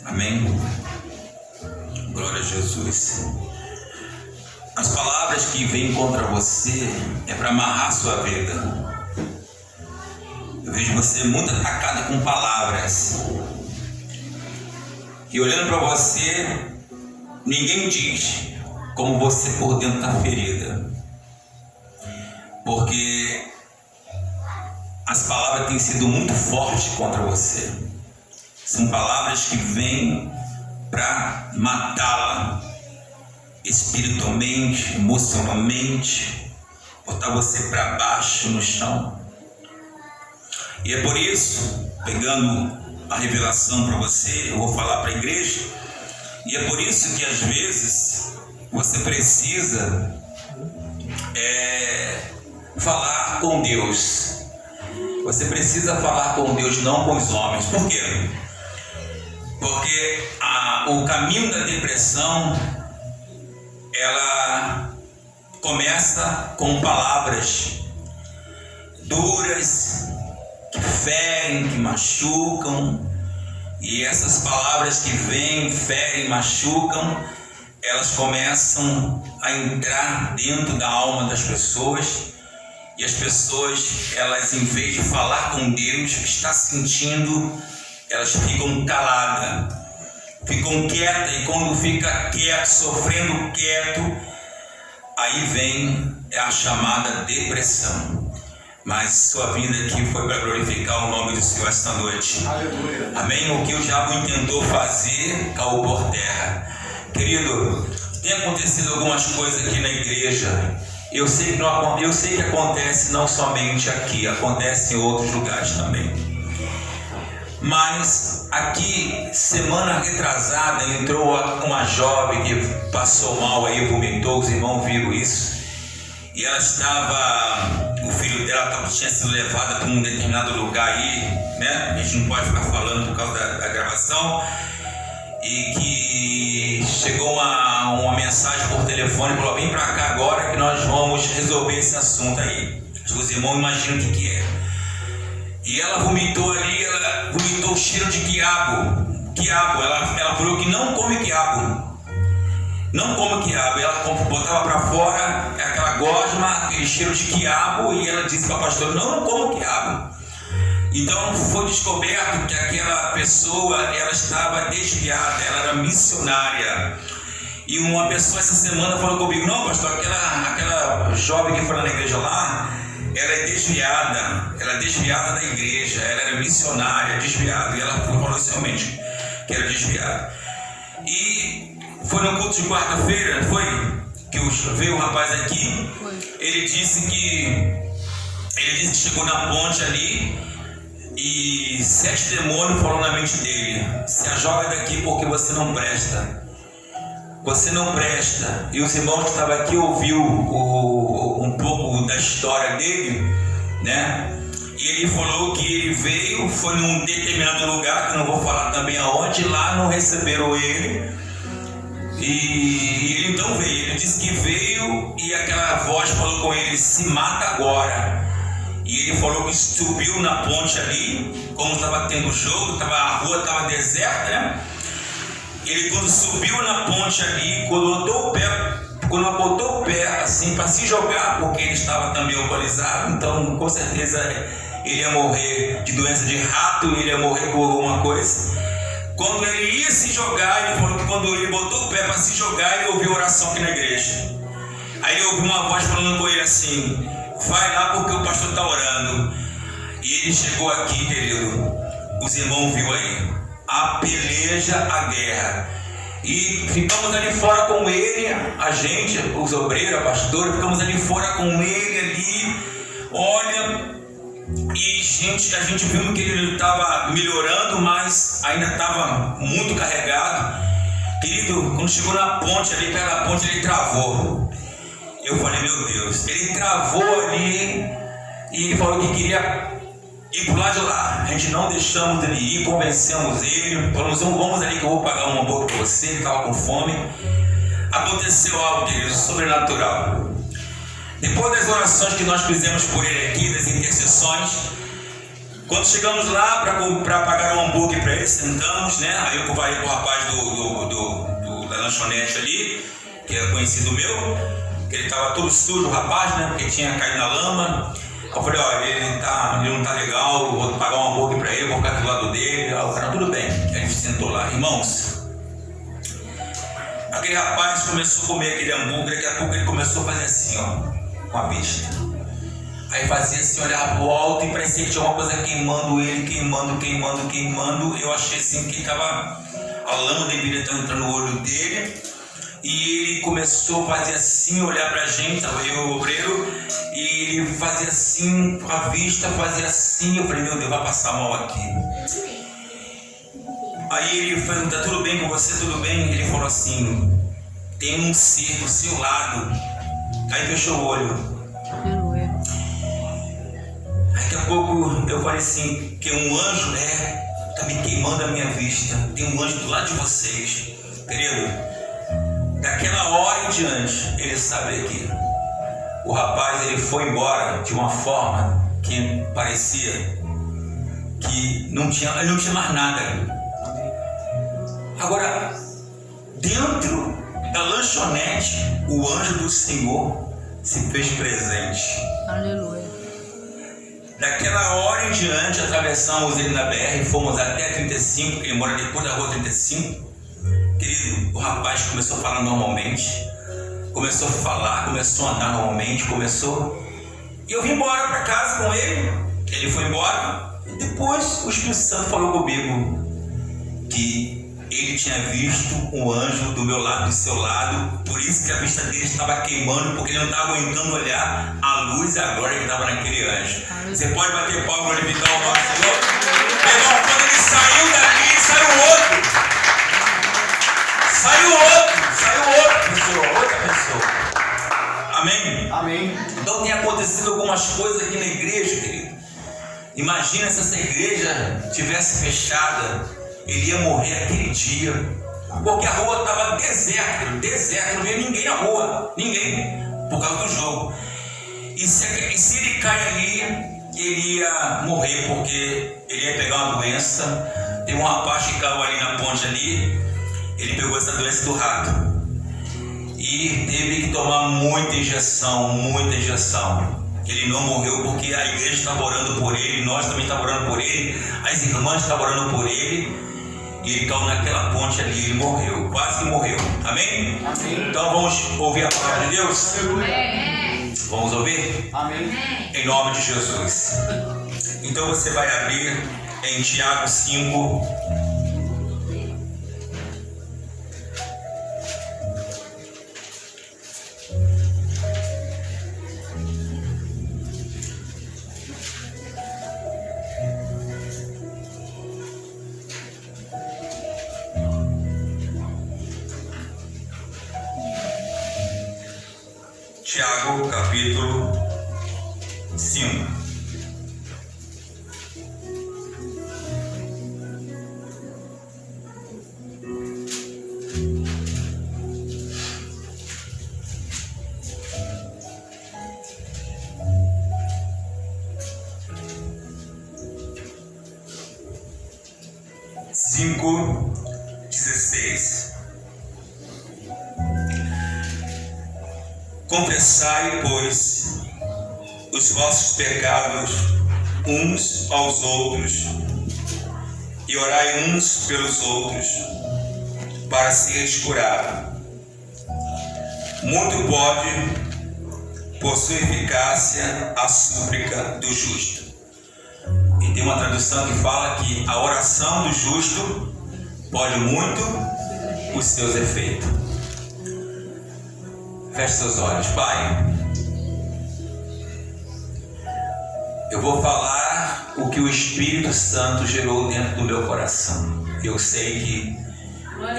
Amém? Glória a Jesus. As palavras que vêm contra você é para amarrar a sua vida. Eu vejo você muito atacado com palavras. E olhando para você, ninguém diz como você por dentro está ferida. Porque as palavras têm sido muito fortes contra você. São palavras que vêm para matá-la espiritualmente, emocionalmente, botar você para baixo no chão. E é por isso, pegando a revelação para você, eu vou falar para a igreja, e é por isso que às vezes você precisa falar com Deus. Você precisa falar com Deus, não com os homens. Por quê? Porque o caminho da depressão, ela começa com palavras duras, que ferem, que machucam. E essas palavras que vêm, ferem, machucam, elas começam a entrar dentro da alma das pessoas. E as pessoas, elas, em vez de falar com Deus, que está sentindo, elas ficam caladas, ficam quietas. E quando fica quieto, sofrendo quieto, aí vem a chamada depressão. Mas sua vida aqui foi para glorificar o nome do Senhor esta noite. Aleluia. Amém? O que o diabo intentou fazer, caiu por terra. Querido, tem acontecido algumas coisas aqui na igreja. Eu sei que acontece não somente aqui, acontece em outros lugares também. Mas aqui, semana retrasada, entrou uma jovem que passou mal aí, vomitou, os irmãos viram isso. E ela o filho dela tinha sido levado para um determinado lugar aí, né? A gente não pode ficar falando por causa da gravação. E que chegou uma mensagem por telefone e falou: vem para cá agora que nós vamos resolver esse assunto aí. Os irmãos imaginam o que é. E ela vomitou ali, ela vomitou o cheiro de quiabo. Ela falou que não come quiabo. Não come quiabo. Ela botava para fora aquela gosma, aquele cheiro de quiabo. E ela disse para a pastora: não como quiabo. Então foi descoberto que aquela pessoa, ela estava desviada, ela era missionária. E uma pessoa essa semana falou comigo: não, pastor, aquela jovem que foi lá na igreja lá, ela é desviada da igreja, ela era missionária, desviada. E ela falou isso realmente, que era desviada. E foi no culto de quarta-feira, que veio o rapaz aqui. Ele disse que chegou na ponte ali e 7 demônios falaram na mente dele: se joga daqui porque você não presta. Você não presta. E os irmãos que estavam aqui ouviu um pouco da história dele, né? E ele falou que ele veio, foi num determinado lugar, que eu não vou falar também aonde, lá não receberam ele. E ele então veio. Ele disse que veio e aquela voz falou com ele: se mata agora. E ele falou que subiu na ponte ali, como estava tendo jogo, a rua estava deserta, né? Ele, quando subiu na ponte ali, quando botou o pé assim para se jogar, porque ele estava também alcoolizado, então com certeza ele ia morrer de doença de rato, ele ia morrer com alguma coisa. Quando ele ia se jogar, ele falou que quando ele botou o pé para se jogar, ele ouviu oração aqui na igreja. Aí ele ouviu uma voz falando com ele assim: vai lá porque o pastor está orando. E ele chegou aqui, querido, os irmãos viu aí, a peleja, a guerra. E ficamos ali fora com ele, a gente, os obreiros, a pastora, ficamos ali fora com ele ali, olha, e a gente viu que ele estava melhorando, mas ainda estava muito carregado. Querido, quando chegou na ponte ali, pela ponte, ele travou. Eu falei: meu Deus, ele travou ali e ele falou que queria ir pro lado de lá. A gente não deixamos ele ir, convencemos ele, falamos: vamos ali que eu vou pagar uma boca para você. Ele estava com fome. Aconteceu algo, querido, sobrenatural. Depois das orações que nós fizemos por ele aqui, das intercessões, Quando chegamos lá para pagar um hambúrguer para ele, sentamos, né? Aí eu falei com o rapaz da lanchonete ali, que era conhecido meu, que ele estava todo sujo, o rapaz, né? Porque tinha caído na lama. Eu falei, ó, ele não tá legal, vou pagar um hambúrguer para ele, vou ficar do lado dele. Aí o cara, tudo bem. Aí a gente sentou lá, irmãos. Aquele rapaz começou a comer aquele hambúrguer, daqui a pouco ele começou a fazer assim, ó, com a vista. Aí fazia assim, olhava pro alto e parecia que tinha uma coisa queimando ele, queimando. Eu achei assim que a lama deveria estar entrando no olho dele. E ele começou a fazer assim, olhar pra gente, tava eu, o obreiro, e ele fazia assim, com a vista, fazia assim. Eu falei, meu Deus, vai passar mal aqui. Aí ele falou, tá tudo bem com você, tudo bem? Ele falou assim, tem um ser do seu lado. Aí fechou o olho. Daqui a pouco eu falei assim, que um anjo tá me queimando a minha vista. Tem um anjo do lado de vocês, querido. Daquela hora em diante, ele sabe que o rapaz ele foi embora de uma forma que parecia que ele não tinha mais nada. Agora, dentro da lanchonete, o anjo do Senhor se fez presente. Aleluia. Daquela hora em diante, atravessamos ele na BR, fomos até a 35, que ele mora depois da rua 35. Querido, o rapaz começou a falar normalmente, começou a falar, começou a andar normalmente, E eu vim embora para casa com ele foi embora, e depois o Espírito Santo falou comigo que ele tinha visto um anjo do meu lado, do seu lado, por isso que a vista dele estava queimando, porque ele não estava aguentando olhar a luz e a glória que estava naquele anjo. Você pode bater palma e glorificar o nosso Senhor? Meu irmão, quando ele saiu dali, saiu outra pessoa. Amém? Amém. Então tem acontecido algumas coisas aqui na igreja, querido. Imagina se essa igreja tivesse fechada, ele ia morrer aquele dia, porque a rua estava deserta, não via ninguém na rua, por causa do jogo. E se ele cai ali, ele ia morrer, porque ele ia pegar uma doença. Tem um rapaz que caiu ali na ponte ali, ele pegou essa doença do rato e teve que tomar muita injeção. Ele não morreu porque a igreja estava orando por ele, nós também estávamos orando por ele, as irmãs estavam orando por ele, e ele caiu naquela ponte ali, ele morreu, quase que morreu. Amém? Amém. Então vamos ouvir a palavra de Deus? Amém. Vamos ouvir? Amém. Em nome de Jesus. Então você vai abrir em Tiago 5. Tiago, capítulo 5. Cinco, 16. Confessai, pois, os vossos pecados uns aos outros, e orai uns pelos outros, para seres curados. Muito pode, por sua eficácia, a súplica do justo. E tem uma tradução que fala que a oração do justo pode muito os seus efeitos. Feche seus olhos. Pai, eu vou falar o que o Espírito Santo gerou dentro do meu coração. Eu sei que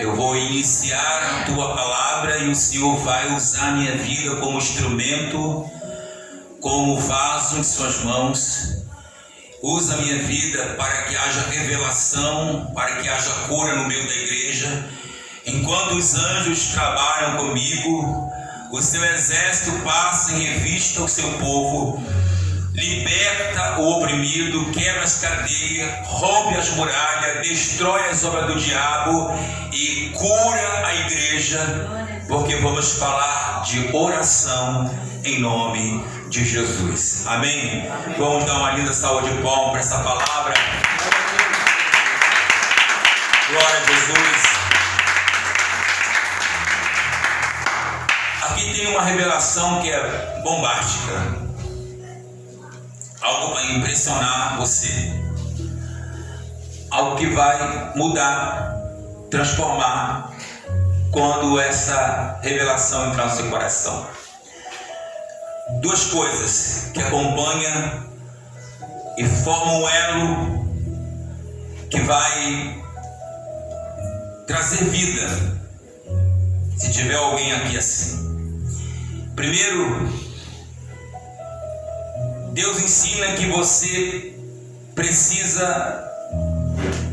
eu vou iniciar a tua palavra e o Senhor vai usar a minha vida como instrumento, como vaso em suas mãos. Usa a minha vida para que haja revelação, para que haja cura no meio da igreja. Enquanto os anjos trabalham comigo, o seu exército passa em revista ao seu povo. liberta o oprimido, quebra as cadeias, rompe as muralhas, destrói as obras do diabo e cura a igreja, porque vamos falar de oração em nome de Jesus. Amém? Vamos dar uma linda salva de palmas para essa palavra. Glória a Jesus. Aqui tem uma revelação que é bombástica. Algo para impressionar você. Algo que vai mudar, transformar quando essa revelação entrar no seu coração. Duas coisas que acompanham e formam um elo que vai trazer vida, se tiver alguém aqui assim. Primeiro, Deus ensina que você precisa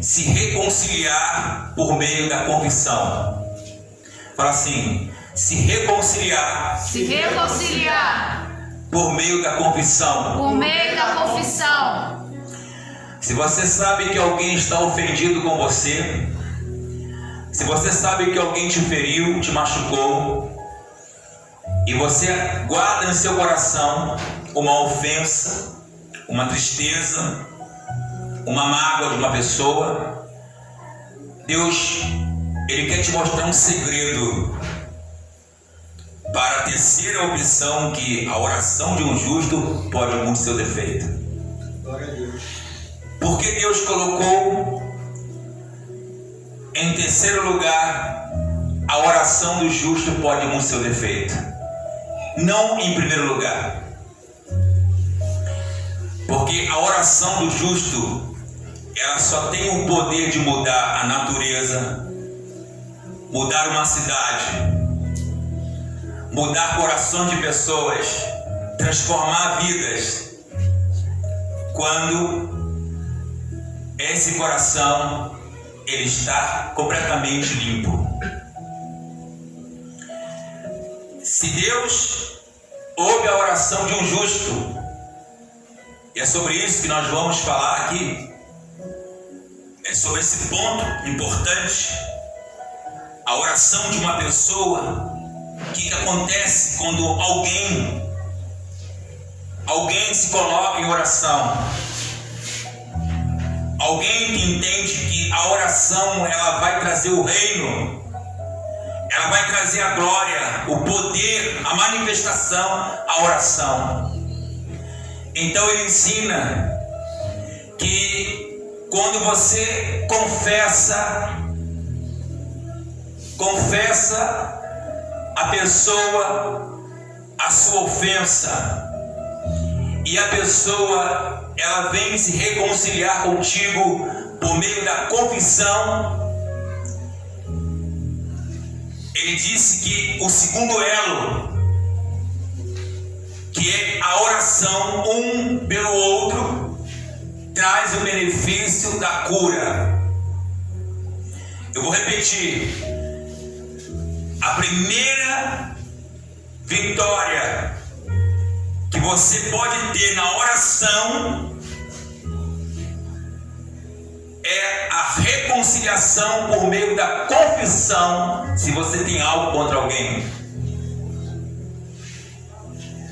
se reconciliar por meio da confissão. Fala assim: se reconciliar. Se reconciliar. Por meio da confissão. Por meio da confissão. Se você sabe que alguém está ofendido com você, se você sabe que alguém te feriu, te machucou, e você guarda em seu coração uma ofensa, uma tristeza, uma mágoa de uma pessoa, Deus, Ele quer te mostrar um segredo para a terceira opção, que a oração de um justo pode muito seu defeito. Glória a Deus. Porque Deus colocou em terceiro lugar a oração do justo pode muito seu defeito, não em primeiro lugar. Porque a oração do justo, ela só tem o poder de mudar a natureza, mudar uma cidade, mudar corações de pessoas, transformar vidas, quando esse coração ele está completamente limpo. Se Deus ouve a oração de um justo, e é sobre isso que nós vamos falar aqui, é sobre esse ponto importante, a oração de uma pessoa. O que acontece quando alguém se coloca em oração? Alguém que entende que a oração ela vai trazer o reino, ela vai trazer a glória, o poder, a manifestação, a oração. Então ele ensina que quando você confessa a pessoa a sua ofensa, e a pessoa ela vem se reconciliar contigo por meio da confissão, ele disse que o segundo elo, que é a oração um pelo outro, traz o benefício da cura. Eu vou repetir. A primeira vitória que você pode ter na oração é a reconciliação por meio da confissão. Se você tem algo contra alguém,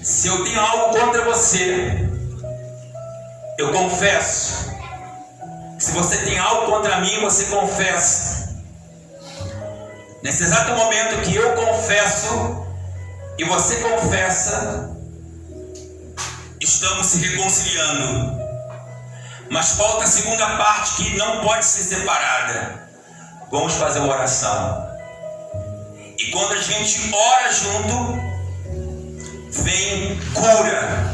se eu tenho algo contra você, eu confesso. Se você tem algo contra mim, você confessa. Nesse exato momento que eu confesso e você confessa, estamos se reconciliando. Mas falta a segunda parte que não pode ser separada. Vamos fazer uma oração. E quando a gente ora junto, vem cura,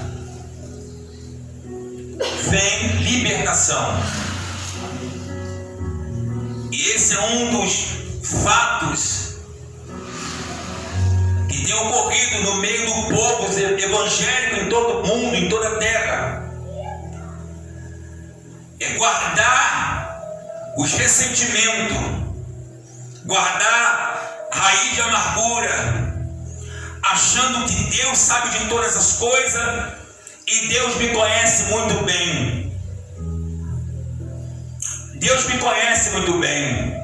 vem libertação. E esse é um dos fatos que tem ocorrido no meio do povo evangélico em todo o mundo, em toda a terra. É guardar os ressentimentos, guardar raiz de amargura, achando que Deus sabe de todas as coisas E Deus me conhece muito bem. Deus me conhece muito bem.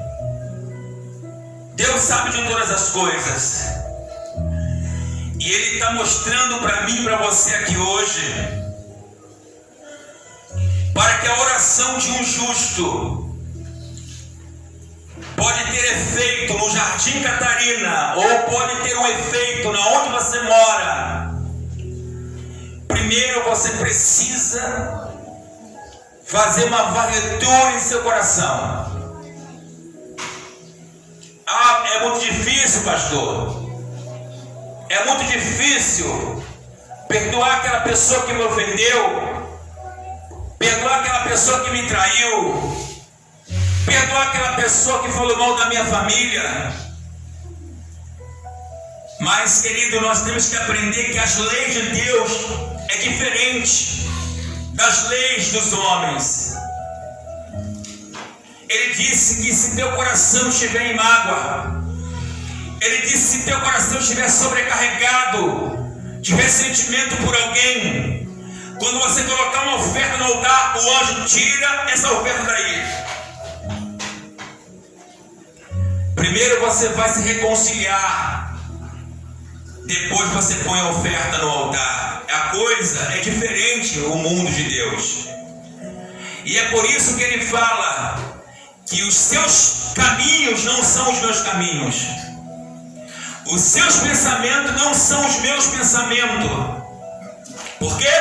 Deus sabe de todas as coisas. E Ele está mostrando para mim e para você aqui hoje, para que a oração de um justo pode ter efeito no Jardim Catarina, ou pode ter um efeito na onde você mora. Primeiro você precisa fazer uma varredura em seu coração. Ah, é muito difícil, pastor. É muito difícil perdoar aquela pessoa que me ofendeu, perdoar aquela pessoa que me traiu, perdoar aquela pessoa que falou mal da minha família. Mas, querido, nós temos que aprender que as leis de Deus é diferente das leis dos homens. Ele disse que se teu coração estiver em mágoa, Ele disse: se teu coração estiver sobrecarregado de ressentimento por alguém, quando você colocar uma oferta no altar, o anjo tira essa oferta daí. Primeiro você vai se reconciliar, depois você põe a oferta no altar. A coisa é diferente, o mundo de Deus. E é por isso que Ele fala que os seus caminhos não são os meus caminhos, os seus pensamentos não são os meus pensamentos. Por quê?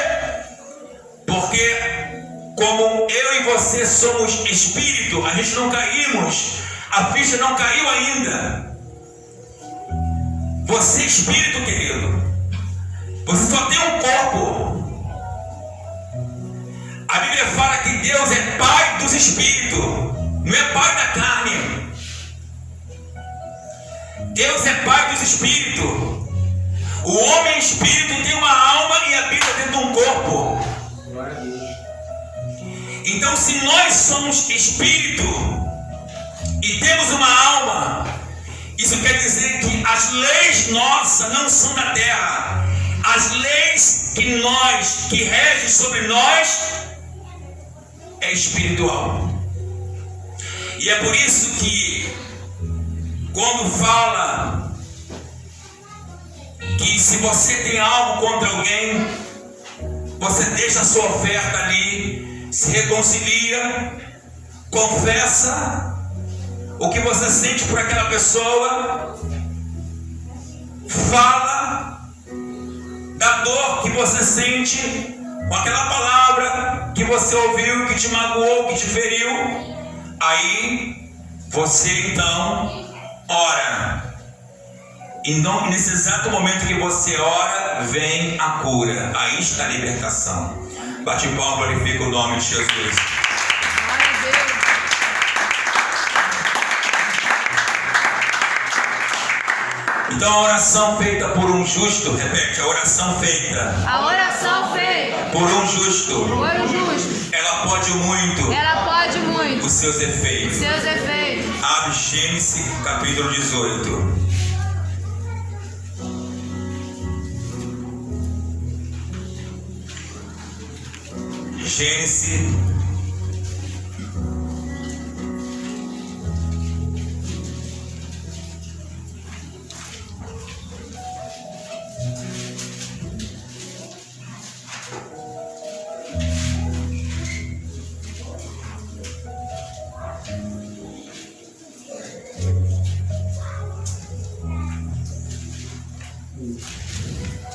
Porque como eu e você somos espírito, a gente não caímos, a ficha não caiu ainda. Você é espírito, querido, você só tem um corpo. A Bíblia fala que Deus é Pai dos espíritos, não é Pai da carne. Deus é Pai dos espíritos. O homem espírito tem uma alma e habita dentro de um corpo. Então, se nós somos espírito e temos uma alma, isso quer dizer que as leis nossas não são da terra. As leis que regem sobre nós é espiritual. E é por isso que quando fala que se você tem algo contra alguém, você deixa a sua oferta ali, se reconcilia, confessa o que você sente por aquela pessoa, fala da dor que você sente com aquela palavra que você ouviu, que te magoou, que te feriu. Aí você então ora. E não, nesse exato momento que você ora, vem a cura. Aí está a libertação. Bate palma, glorifica o nome de Jesus. Então a oração feita por um justo, repete, a oração feita. A oração feita por um justo. por um justo. Ela pode muito. Ela pode muito. Os seus efeitos. Seus efeitos. Abre Gênesis capítulo 18. Gênesis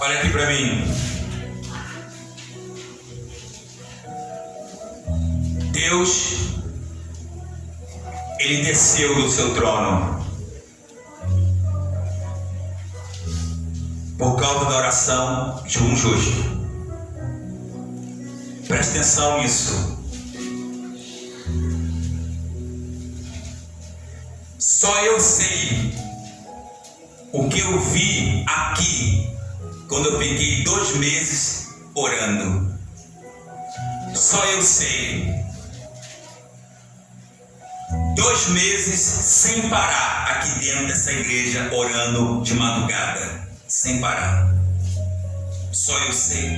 olha aqui para mim. Deus, Ele desceu do seu trono por causa da oração de um justo. Preste atenção nisso. Só eu sei o que eu vi aqui quando eu fiquei 2 meses orando. Só eu sei. 2 meses sem parar aqui dentro dessa igreja, orando de madrugada, sem parar. Só eu sei.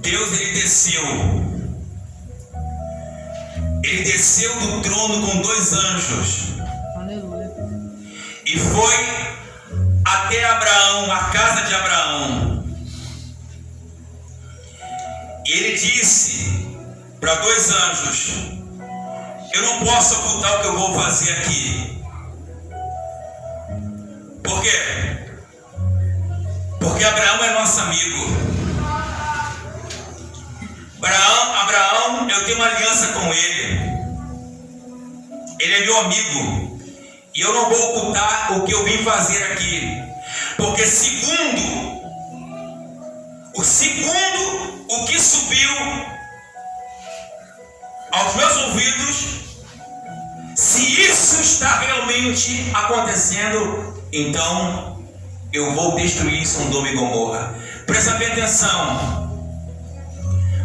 Deus ele desceu do trono com 2 anjos. Aleluia. E foi até Abraão, a casa de Abraão. E ele disse para 2 anjos: eu não posso ocultar o que eu vou fazer aqui. Por quê? Porque Abraão é nosso amigo. Abraão, eu tenho uma aliança com ele. Ele é meu amigo. E eu não vou ocultar o que eu vim fazer aqui. Porque segundo o que subiu aos meus ouvidos, se isso está realmente acontecendo, então eu vou destruir Sodoma e Gomorra. Presta bem atenção.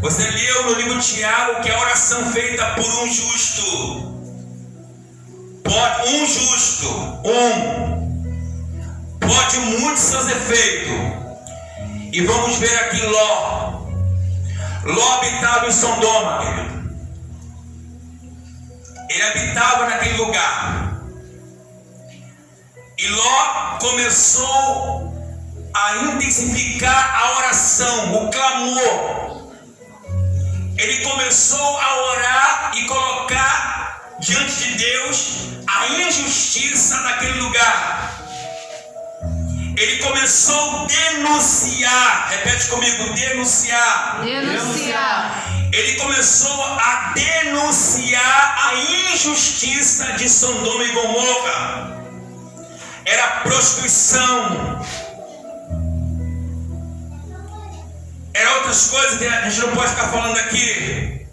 Você leu no livro de Tiago que a oração feita por um justo, pode muito seus efeitos. E vamos ver aqui Ló. Ló habitava em Sodoma, querido. Ele habitava naquele lugar. E Ló começou a intensificar a oração, o clamor. Ele começou a orar e colocar diante de Deus a injustiça daquele lugar. Ele começou a denunciar. Repete comigo: denunciar. Denunciar. Ele começou a denunciar a injustiça de Sodoma e Gomorra. Era prostituição. Era outras coisas que a gente não pode ficar falando aqui.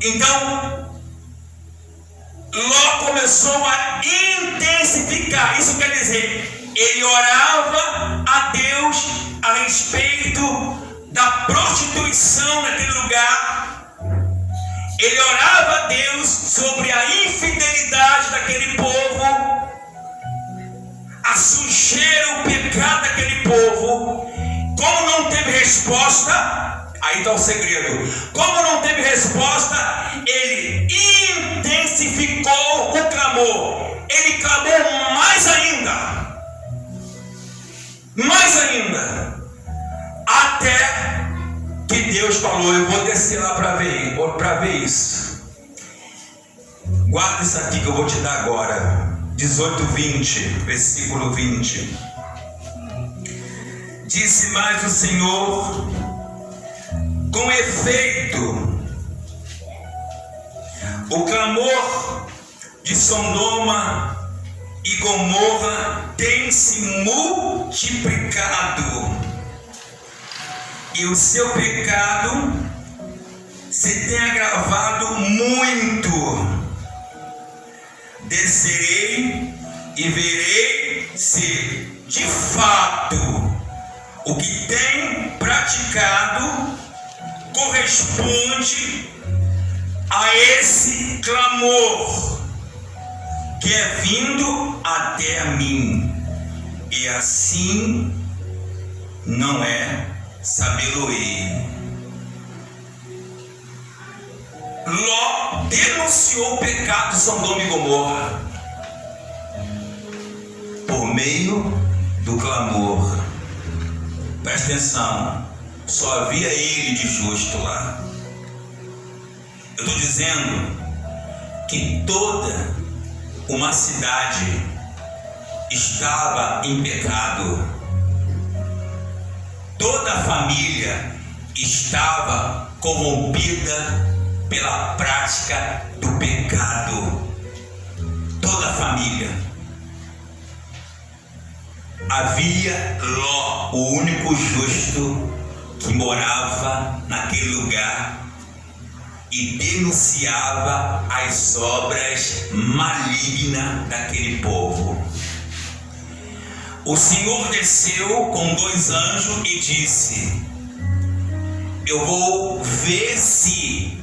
Então, Ló começou a intensificar. Isso quer dizer, ele orava a Deus a respeito da prostituição naquele lugar. Ele orava a Deus sobre a infidelidade daquele povo, a sujeira, o pecado daquele povo. Como não teve resposta, aí está o segredo. Como não teve resposta, ele intensificou o clamor. Ele clamou mais ainda, até que Deus falou: eu vou descer lá para ver isso. Guarda isso aqui que eu vou te dar agora. 18:20, versículo 20. Disse mais o Senhor: com efeito, o clamor de Sodoma e Gomorra tem se multiplicado, e o seu pecado se tem agravado muito. Descerei e verei se de fato o que tem praticado corresponde a esse clamor que é vindo até a mim, e assim não é, sabê-lo-ei. Ló denunciou o pecado de Sodoma e Gomorra por meio do clamor. Presta atenção, só havia ele de justo lá. Eu estou dizendo que toda uma cidade estava em pecado, toda a família estava corrompida pela prática do pecado. Toda a família. Havia Ló, o único justo que morava naquele lugar e denunciava as obras malignas daquele povo. O Senhor desceu com 2 anjos e disse: eu vou ver se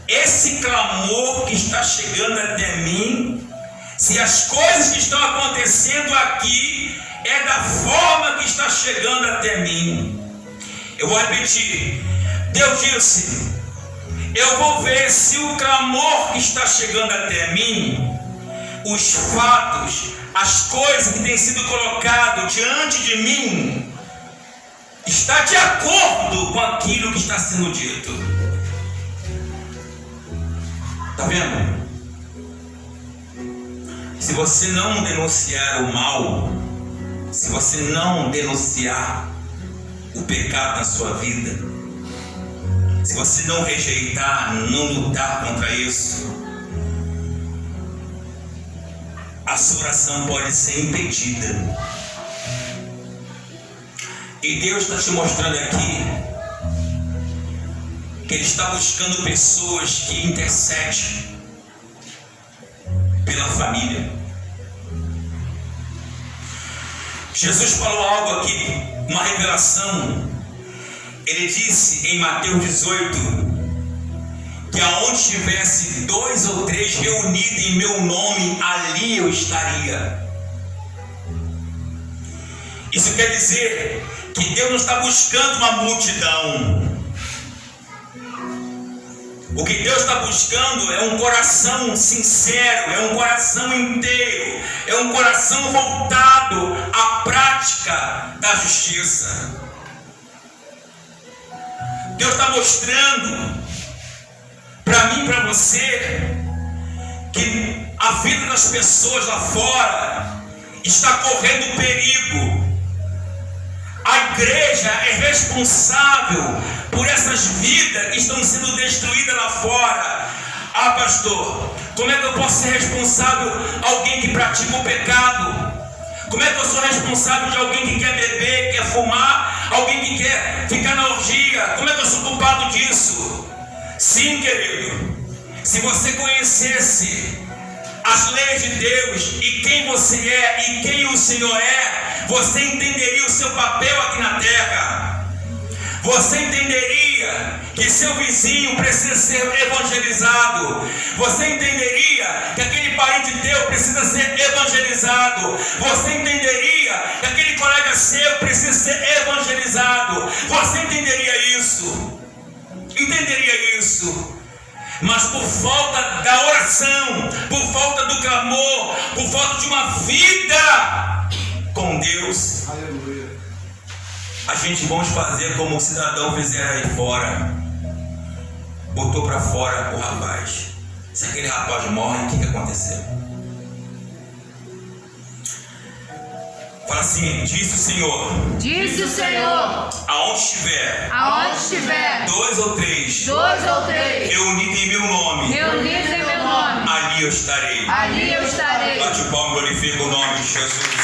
esse clamor que está chegando até mim, se as coisas que estão acontecendo aqui é da forma que está chegando até mim. Eu vou repetir. Deus disse: eu vou ver se o clamor que está chegando até mim, os fatos, as coisas que têm sido colocadas diante de mim, está de acordo com aquilo que está sendo dito. Está vendo? Se você não denunciar o mal, se você não denunciar o pecado na sua vida, se você não rejeitar, não lutar contra isso, a sua oração pode ser impedida. E Deus está te mostrando aqui que Ele está buscando pessoas que intercedem pela família. Jesus falou algo aqui, uma revelação. Ele disse em Mateus 18 que aonde tivesse 2 ou 3 reunidos em meu nome, ali eu estaria. Isso quer dizer que Deus não está buscando uma multidão. O que Deus está buscando é um coração sincero, é um coração inteiro, é um coração voltado à prática da justiça. Deus está mostrando para mim e para você que a vida das pessoas lá fora está correndo perigo. A igreja é responsável por essas vidas que estão sendo destruídas lá fora. Ah, pastor, como é que eu posso ser responsável alguém que pratica o pecado? Como é que eu sou responsável de alguém que quer beber, quer fumar, alguém que quer ficar na orgia? Como é que eu sou culpado disso? Sim, querido, se você conhecesse as leis de Deus e quem você é e quem o Senhor é, você entenderia o seu papel aqui na terra. Você entenderia que seu vizinho precisa ser evangelizado. Você entenderia que aquele parente teu precisa ser evangelizado. Você entenderia que aquele colega seu precisa ser evangelizado. Você entenderia isso. Entenderia isso. Mas por falta da oração, por falta do clamor, por falta de uma vida com Deus, aleluia, a gente vamos fazer como o cidadão fizeram aí fora. Botou para fora o rapaz. Se aquele rapaz morre, o que aconteceu? Fala assim: disse o Senhor. Disse o Senhor. Aonde estiver. Aonde estiver. 2 ou 3. 2 ou 3. Reunidos em meu nome. Reunidos em meu nome. Ali eu estarei. Ali eu estarei. Bate o palmo, glorifica o nome de Jesus.